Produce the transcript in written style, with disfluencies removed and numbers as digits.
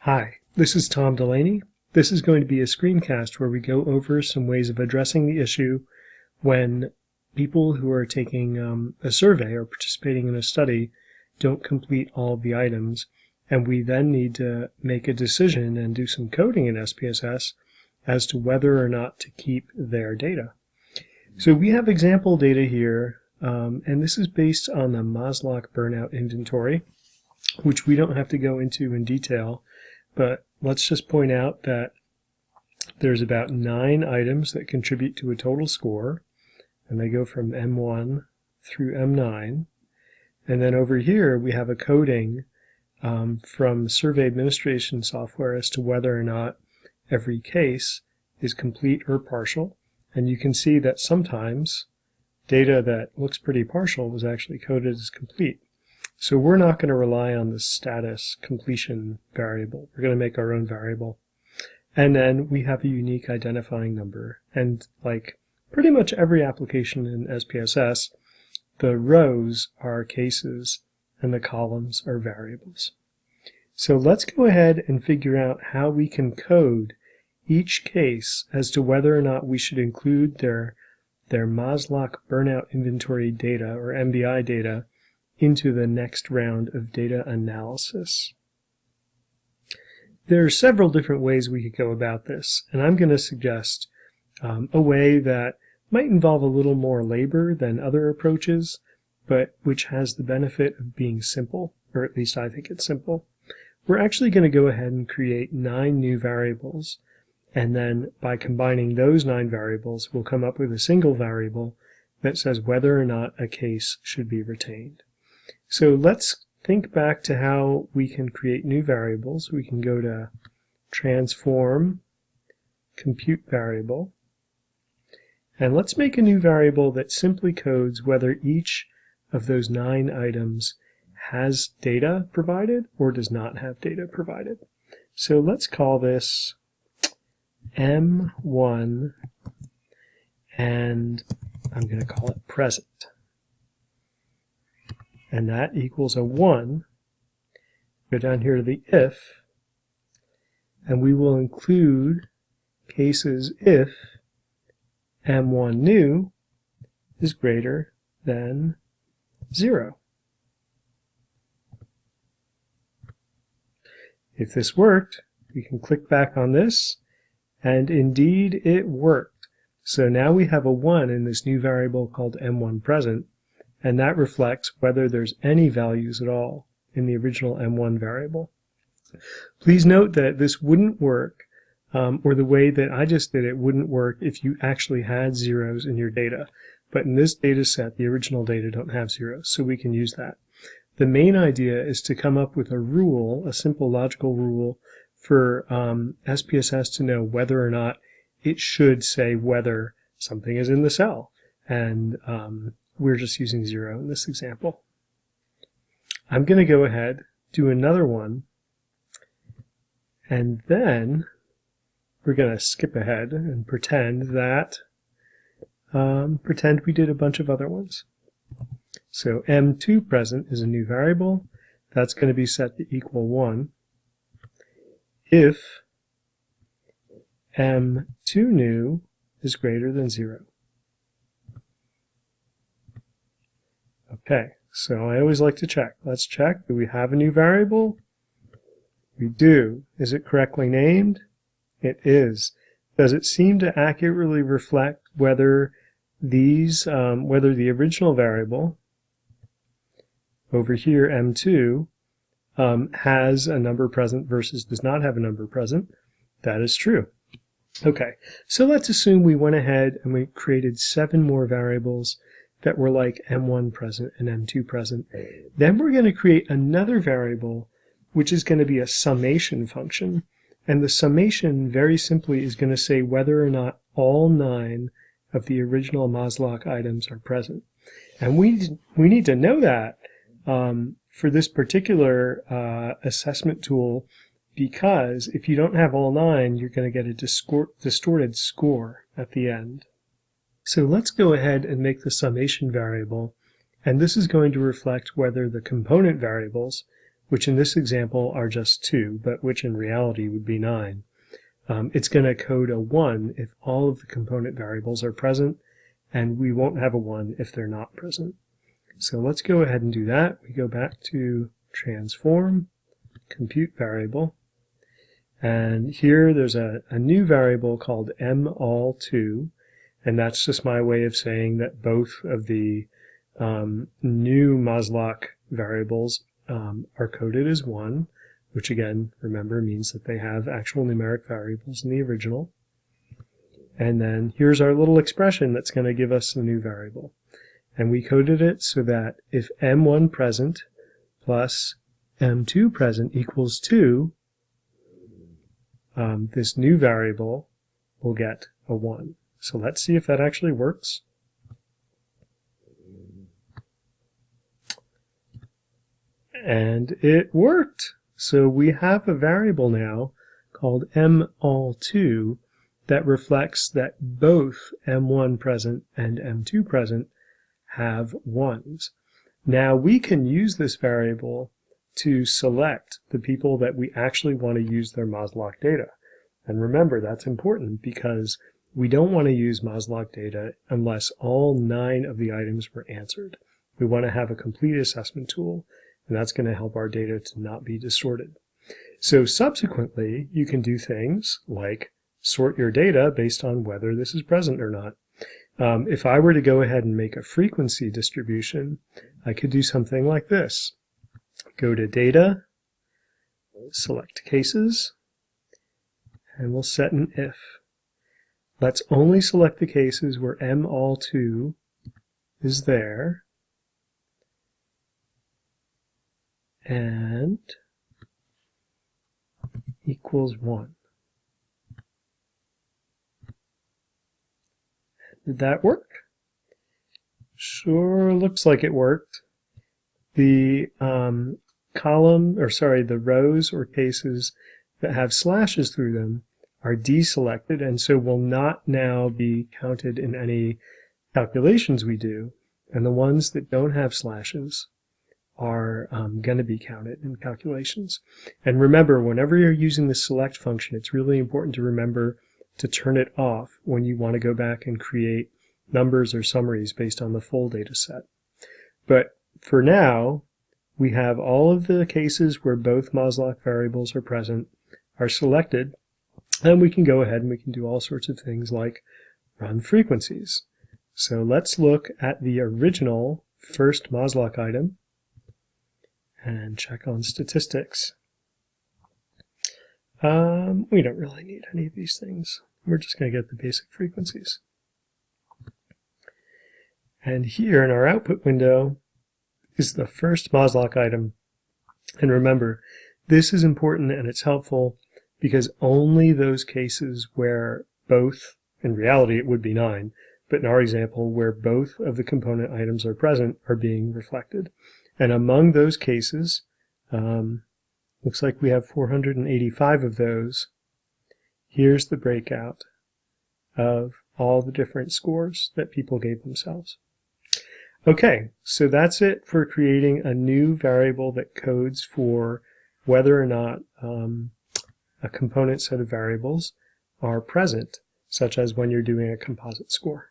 Hi, this is Tom Delaney. This is going to be a screencast where we go over some ways of addressing the issue when people who are taking a survey or participating in a study don't complete all of the items, and we then need to make a decision and do some coding in SPSS as to whether or not to keep their data. So we have example data here, and this is based on the Maslach burnout inventory, which we don't have to go into in detail. But let's just point out that there's about 9 items that contribute to a total score, and they go from M1 through M9. And then over here we have a coding from survey administration software as to whether or not every case is complete or partial. And you can see that sometimes data that looks pretty partial was actually coded as complete. So we're not going to rely on the status completion variable. We're going to make our own variable. And then we have a unique identifying number. And like pretty much every application in SPSS, the rows are cases and the columns are variables. So let's go ahead and figure out how we can code each case as to whether or not we should include their Maslach burnout inventory data or MBI data into the next round of data analysis. There are several different ways we could go about this, and I'm going to suggest a way that might involve a little more labor than other approaches, but which has the benefit of being simple, or at least I think it's simple. We're actually going to go ahead and create 9 new variables, and then by combining those 9 variables, we'll come up with a single variable that says whether or not a case should be retained. So let's think back to how we can create new variables. We can go to transform, compute variable, and let's make a new variable that simply codes whether each of those 9 items has data provided or does not have data provided. So let's call this M1, and I'm going to call it present. And that equals a 1. Go down here to the if, and we will include cases if M1 new is greater than 0. If this worked, we can click back on this, and indeed it worked. So now we have a 1 in this new variable called M1 present, and that reflects whether there's any values at all in the original M1 variable. Please note that this wouldn't work, or the way that I just did it wouldn't work if you actually had zeros in your data. But in this data set, the original data don't have zeros, so we can use that. The main idea is to come up with a rule, a simple logical rule, for SPSS to know whether or not it should say whether something is in the cell. And we're just using 0 in this example. I'm going to go ahead, do another one, and then we're going to skip ahead and pretend we did a bunch of other ones. So M2 present is a new variable. That's going to be set to equal 1 if M2 new is greater than 0. Okay, so I always like to check. Let's check. Do we have a new variable? We do. Is it correctly named? It is. Does it seem to accurately reflect whether whether the original variable over here, M2, has a number present versus does not have a number present? That is true. Okay, so let's assume we went ahead and we created 7 more variables that were like M1 present and M2 present. Then we're going to create another variable which is going to be a summation function. And the summation very simply is going to say whether or not all 9 of the original Maslach items are present. And we need to know that for this particular assessment tool, because if you don't have all 9, you're going to get a distorted score at the end. So let's go ahead and make the summation variable, and this is going to reflect whether the component variables, which in this example are just 2, but which in reality would be 9. It's going to code a 1 if all of the component variables are present, and we won't have a 1 if they're not present. So let's go ahead and do that. We go back to transform, compute variable, and here there's a new variable called mall2, and that's just my way of saying that both of the new Maslach variables are coded as 1, which again, remember, means that they have actual numeric variables in the original. And then here's our little expression that's going to give us the new variable. And we coded it so that if m1 present plus m2 present equals 2, this new variable will get a 1. So let's see if that actually works. And it worked! So we have a variable now called mall2 that reflects that both m1 present and m2 present have 1s. Now we can use this variable to select the people that we actually want to use their Maslach data. And remember, that's important because we don't want to use Maslach data unless all 9 of the items were answered. We want to have a complete assessment tool, and that's going to help our data to not be distorted. So subsequently, you can do things like sort your data based on whether this is present or not. If I were to go ahead and make a frequency distribution, I could do something like this. Go to Data, select Cases, and we'll set an if. Let's only select the cases where mall2 is there, and equals 1. Did that work? Sure looks like it worked. The the rows or cases that have slashes through them are deselected, and so will not now be counted in any calculations we do, and the ones that don't have slashes are going to be counted in calculations. And remember, whenever you're using the select function, it's really important to remember to turn it off when you want to go back and create numbers or summaries based on the full data set. But for now, we have all of the cases where both Maslach variables are present are selected, and we can go ahead and we can do all sorts of things like run frequencies. So let's look at the original first Maslach item and check on statistics. We don't really need any of these things. We're just going to get the basic frequencies. And here in our output window is the first Maslach item. And remember, this is important and it's helpful because only those cases where both, in reality it would be 9, but in our example where both of the component items are present are being reflected. And among those cases, looks like we have 485 of those. Here's the breakout of all the different scores that people gave themselves. Okay, so that's it for creating a new variable that codes for whether or not a component set of variables are present, such as when you're doing a composite score.